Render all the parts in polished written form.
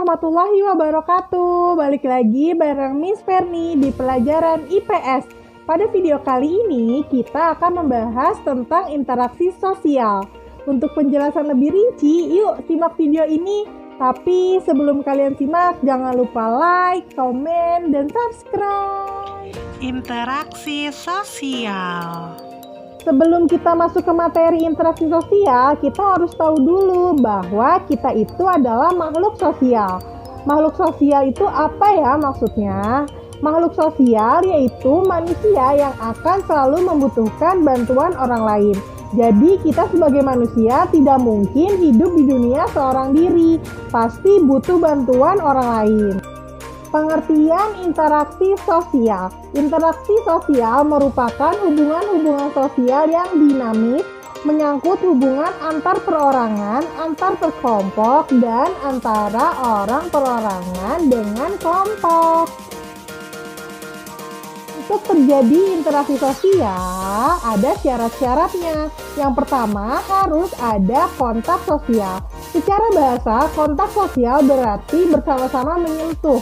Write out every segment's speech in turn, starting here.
warahmatullahi wabarakatuh. Balik lagi bareng Miss Ferni di pelajaran IPS. Pada video kali ini kita akan membahas tentang interaksi sosial. Untuk penjelasan lebih rinci, yuk simak video ini. Tapi sebelum kalian simak, jangan lupa like, komen, dan subscribe. Interaksi sosial. Sebelum kita masuk ke materi interaksi sosial, kita harus tahu dulu bahwa kita itu adalah makhluk sosial. Makhluk sosial itu apa ya maksudnya? Makhluk sosial yaitu manusia yang akan selalu membutuhkan bantuan orang lain. Jadi kita sebagai manusia tidak mungkin hidup di dunia seorang diri, pasti butuh bantuan orang lain. Pengertian interaksi sosial. Interaksi sosial merupakan hubungan-hubungan sosial yang dinamis, menyangkut hubungan antar perorangan, antar perkelompok, dan antara orang perorangan dengan kelompok. Untuk terjadi interaksi sosial, ada syarat-syaratnya. Yang pertama, harus ada kontak sosial. Secara bahasa, kontak sosial berarti bersama-sama menyentuh.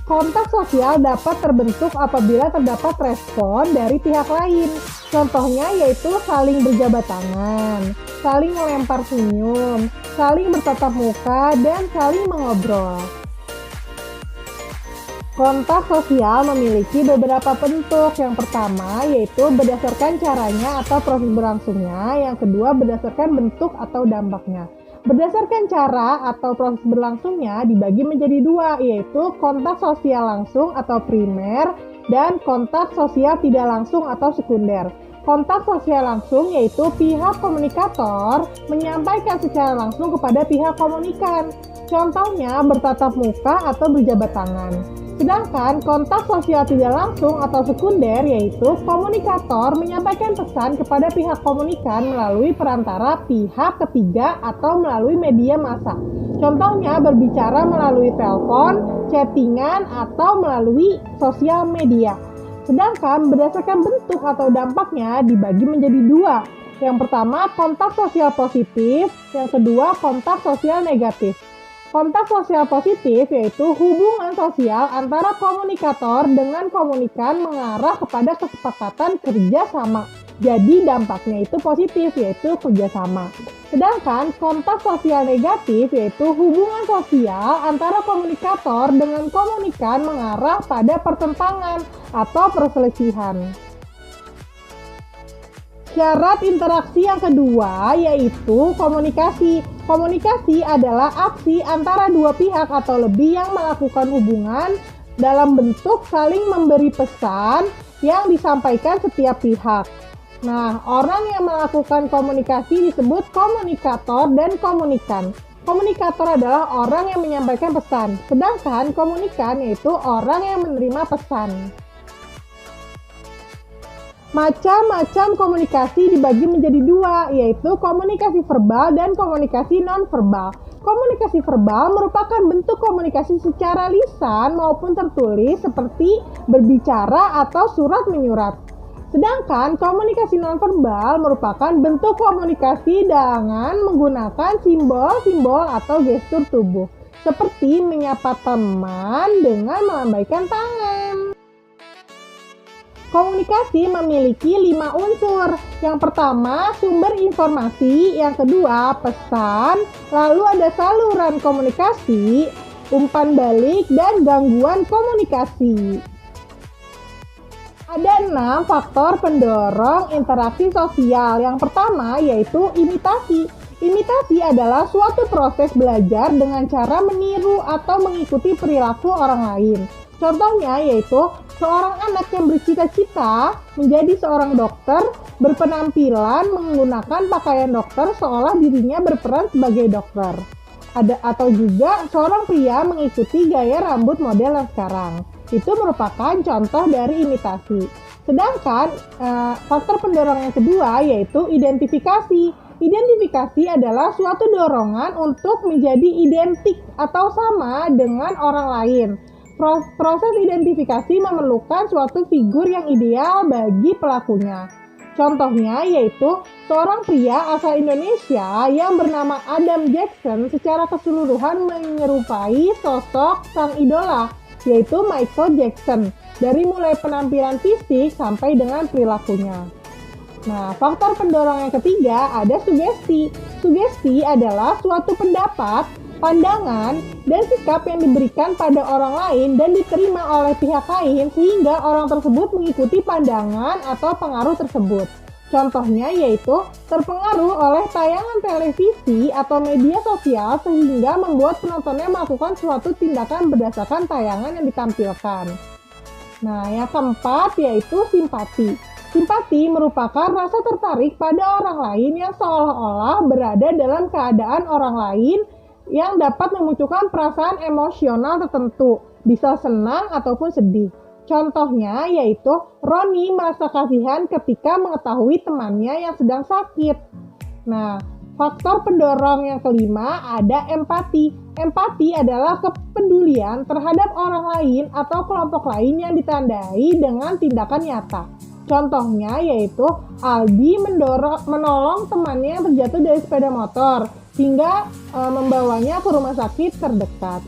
Kontak sosial dapat terbentuk apabila terdapat respon dari pihak lain. Contohnya yaitu saling berjabat tangan, saling melempar senyum, saling bertatap muka, dan saling mengobrol. Kontak sosial memiliki beberapa bentuk. Yang pertama yaitu berdasarkan caranya atau proses berlangsungnya. Yang kedua berdasarkan bentuk atau dampaknya. Berdasarkan cara atau proses berlangsungnya dibagi menjadi dua, yaitu kontak sosial langsung atau primer dan kontak sosial tidak langsung atau sekunder. Kontak sosial langsung yaitu pihak komunikator menyampaikan secara langsung kepada pihak komunikan. Contohnya bertatap muka atau berjabat tangan. Sedangkan kontak sosial tidak langsung atau sekunder yaitu komunikator menyampaikan pesan kepada pihak komunikan melalui perantara pihak ketiga atau melalui media massa. Contohnya berbicara melalui telepon, chattingan, atau melalui sosial media. Sedangkan berdasarkan bentuk atau dampaknya dibagi menjadi dua. Yang pertama kontak sosial positif, yang kedua kontak sosial negatif. Kontak sosial positif yaitu hubungan sosial antara komunikator dengan komunikan mengarah kepada kesepakatan kerjasama. Jadi dampaknya itu positif yaitu kerjasama. Sedangkan kontak sosial negatif yaitu hubungan sosial antara komunikator dengan komunikan mengarah pada pertentangan atau perselisihan. Syarat interaksi yang kedua yaitu komunikasi. Komunikasi adalah aksi antara dua pihak atau lebih yang melakukan hubungan dalam bentuk saling memberi pesan yang disampaikan setiap pihak. Nah, orang yang melakukan komunikasi disebut komunikator dan komunikan. Komunikator adalah orang yang menyampaikan pesan, sedangkan komunikan yaitu orang yang menerima pesan. Macam-macam komunikasi dibagi menjadi dua, yaitu komunikasi verbal dan komunikasi non-verbal. Komunikasi verbal merupakan bentuk komunikasi secara lisan maupun tertulis seperti berbicara atau surat menyurat. Sedangkan komunikasi non-verbal merupakan bentuk komunikasi dengan menggunakan simbol-simbol atau gestur tubuh, seperti menyapa teman dengan melambaikan tangan. Komunikasi memiliki 5 unsur. Yang pertama, sumber informasi. Yang kedua, pesan. Lalu ada saluran komunikasi, umpan balik, dan gangguan komunikasi. Ada 6 faktor pendorong interaksi sosial. Yang pertama yaitu imitasi. Imitasi adalah suatu proses belajar dengan cara meniru atau mengikuti perilaku orang lain. Contohnya yaitu seorang anak yang bercita-cita menjadi seorang dokter berpenampilan menggunakan pakaian dokter seolah dirinya berperan sebagai dokter. Atau juga seorang pria mengikuti gaya rambut model yang sekarang. Itu merupakan contoh dari imitasi. Sedangkan faktor pendorong yang kedua yaitu identifikasi. Identifikasi adalah suatu dorongan untuk menjadi identik atau sama dengan orang lain. Proses identifikasi memerlukan suatu figur yang ideal bagi pelakunya. Contohnya yaitu seorang pria asal Indonesia yang bernama Adam Jackson secara keseluruhan menyerupai sosok sang idola, yaitu Michael Jackson, dari mulai penampilan fisik sampai dengan perilakunya. Nah, faktor pendorong yang ketiga ada sugesti. Sugesti adalah suatu pendapat, pandangan, dan sikap yang diberikan pada orang lain dan diterima oleh pihak lain sehingga orang tersebut mengikuti pandangan atau pengaruh tersebut. Contohnya yaitu terpengaruh oleh tayangan televisi atau media sosial sehingga membuat penontonnya melakukan suatu tindakan berdasarkan tayangan yang ditampilkan. Nah, yang keempat yaitu simpati. Simpati merupakan rasa tertarik pada orang lain yang seolah-olah berada dalam keadaan orang lain yang dapat memunculkan perasaan emosional tertentu, bisa senang ataupun sedih. Contohnya yaitu Roni merasa kasihan ketika mengetahui temannya yang sedang sakit. Nah, faktor pendorong yang kelima ada empati. Empati adalah kepedulian terhadap orang lain atau kelompok lain yang ditandai dengan tindakan nyata. Contohnya yaitu Aldi menolong temannya yang terjatuh dari sepeda motor hingga membawanya ke rumah sakit terdekat.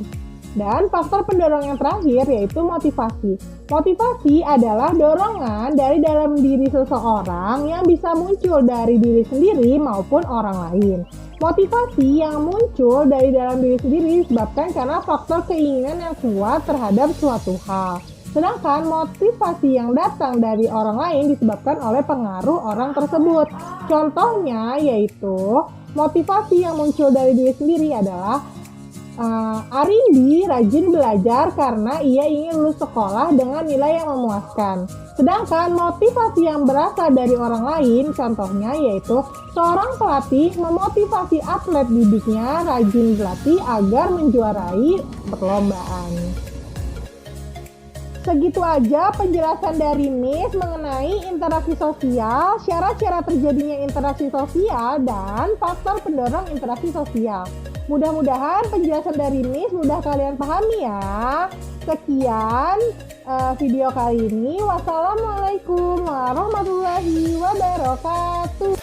Dan faktor pendorong yang terakhir yaitu motivasi. Motivasi adalah dorongan dari dalam diri seseorang yang bisa muncul dari diri sendiri maupun orang lain. Motivasi yang muncul dari dalam diri sendiri disebabkan karena faktor keinginan yang kuat terhadap suatu hal. Sedangkan motivasi yang datang dari orang lain disebabkan oleh pengaruh orang tersebut. Contohnya yaitu motivasi yang muncul dari diri sendiri adalah Arindi rajin belajar karena ia ingin lulus sekolah dengan nilai yang memuaskan. Sedangkan motivasi yang berasal dari orang lain, contohnya yaitu seorang pelatih memotivasi atlet didiknya rajin berlatih agar menjuarai perlombaan. Segitu aja penjelasan dari Miss mengenai interaksi sosial, syarat-syarat terjadinya interaksi sosial, dan faktor pendorong interaksi sosial. Mudah-mudahan penjelasan dari Miss mudah kalian pahami ya. Sekian video kali ini. Wassalamualaikum warahmatullahi wabarakatuh.